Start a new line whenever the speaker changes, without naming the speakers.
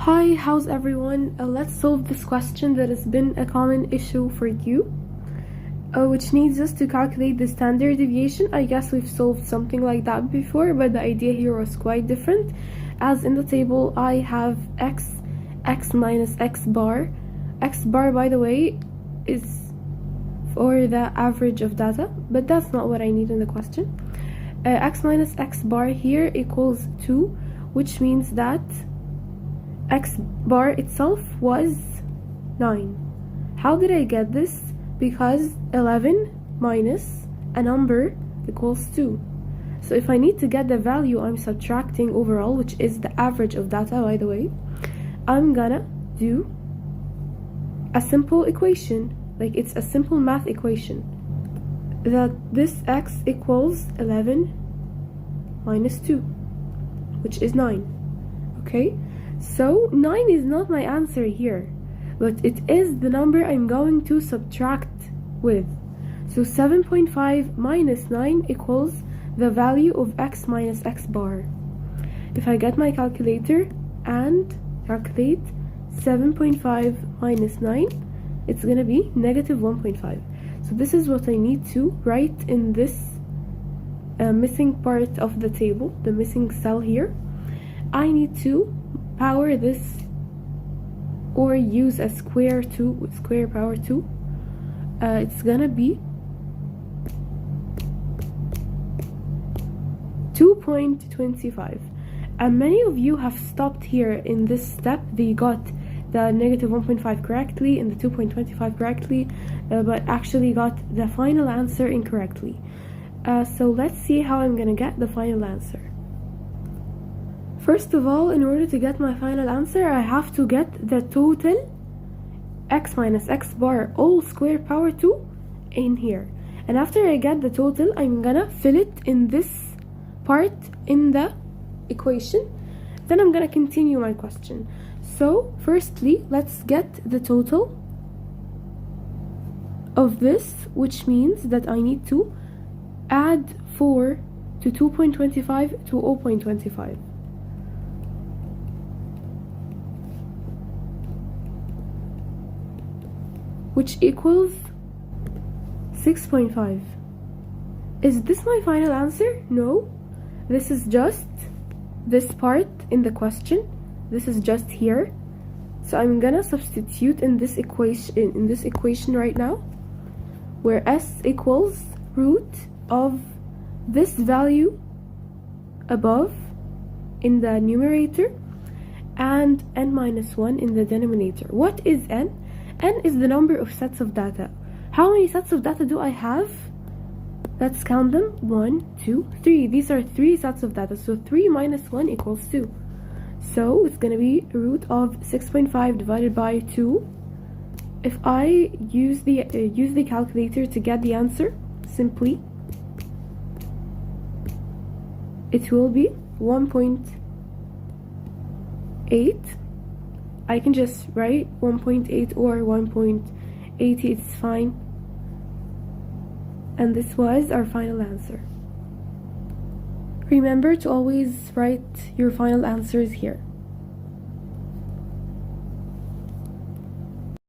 Hi, how's everyone? Let's solve this question that has been a common issue for you, which needs us to calculate the standard deviation. I guess we've solved something like that before, but the idea here was quite different. As in the table, I have x minus x bar. X bar, by the way, is for the average of data, but that's not what I need in the question. X minus x bar here equals 2, which means that x bar itself was 9. How did I get this? Because 11 minus a number equals 2. So if I need to get the value I'm subtracting overall, which is the average of data, by the way, I'm gonna do a simple equation, like it's a simple math equation, that this x equals 11 minus 2, which is 9. Okay? So 9 is not my answer here, but it is the number I'm going to subtract with. So 7.5 minus 9 equals the value of x minus x bar. If I get my calculator and calculate 7.5 minus 9, it's gonna be negative 1.5. So this is what I need to write in this missing part of the table, the missing cell here. I need to power this, or use a square power 2. It's gonna be 2.25. And many of you have stopped here in this step. They got the negative 1.5 correctly and the 2.25 correctly, but actually got the final answer incorrectly. So let's see how I'm gonna get the final answer. First of all, in order to get my final answer, I have to get the total x minus x bar all square power 2 in here. And after I get the total, I'm gonna fill it in this part in the equation. Then I'm gonna continue my question. So firstly, let's get the total of this, which means that I need to add 4 to 2.25 to 0.25. Which equals 6.5. Is this my final answer? No. This is just this part in the question. This is just here. So I'm gonna substitute in this equation right now, where s equals root of this value above in the numerator and n minus 1 in the denominator. What is n? N is the number of sets of data. How many sets of data do I have? Let's count them. 1, 2, 3. These are 3 sets of data. So 3 minus 1 equals 2. So it's going to be root of 6.5 divided by 2. If I use the calculator to get the answer, simply, it will be 1.8. I can just write 1.8 or 1.80, it's fine. And this was our final answer. Remember to always write your final answers here.